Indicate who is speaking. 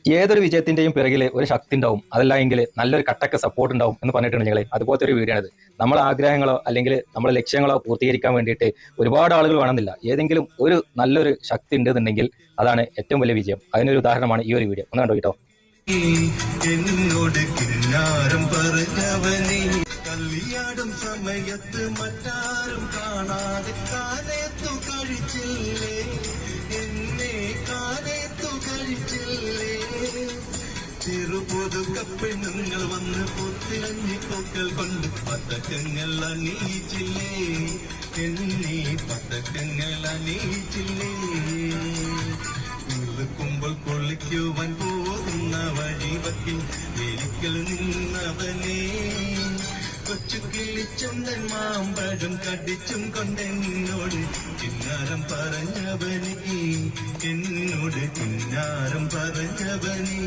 Speaker 1: ഏതൊരു വിജയത്തിന്റെയും പിറകിൽ ഒരു ശക്തി ഉണ്ടാവും, അതല്ല എങ്കിൽ നല്ലൊരു കട്ടക്ക് സപ്പോർട്ട് ഉണ്ടാവും എന്ന് പറഞ്ഞിട്ടുണ്ട് ഞങ്ങൾ. അതുപോലത്തെ ഒരു വീഡിയോ ആണിത്. നമ്മളെ ആഗ്രഹങ്ങളോ അല്ലെങ്കിൽ നമ്മളെ ലക്ഷ്യങ്ങളോ പൂർത്തീകരിക്കാൻ വേണ്ടിയിട്ട് ഒരുപാട് ആളുകൾ വേണമെന്നില്ല, ഏതെങ്കിലും ഒരു നല്ലൊരു ശക്തി ഉണ്ടെന്നുണ്ടെങ്കിൽ അതാണ് ഏറ്റവും വലിയ വിജയം. അതിനൊരു ഉദാഹരണമാണ് ഈ ഒരു വീഡിയോ. ഒന്ന് കണ്ടോ കേട്ടോ.
Speaker 2: എന്നോട് കിന്നാരം പറഞ്ഞവനെ കല്യാണം സമയത്ത് മറ്റാരും കാണാതെ കാലേത്തു കഴിച്ചില്ലേ, എന്നെ കാലേത്തു കഴിച്ചില്ലേ. ചെറുപൊതുക്ക പെണ്ണുങ്ങൾ വന്ന് പൊത്തിലഞ്ഞിപ്പൊക്കൾ കൊണ്ട് പതക്കങ്ങൾ അണിയിച്ചില്ലേ, എന്നെ പതക്കങ്ങൾ അണിയിച്ചില്ലേ. കുളിക്കുമ്പോൾ കുളിക്കുവാൻ പോകുന്ന വഴിവക്കിൽ വേലിക്കൽ നിന്നവനെ കൊച്ചു കിളിച്ചൊന്നൻ മാമ്പഴം കടിച്ചും കൊണ്ടെന്നോട് കിന്നാരം പറഞ്ഞവനെ, എന്നോട് കിന്നാരം പറഞ്ഞവനെ.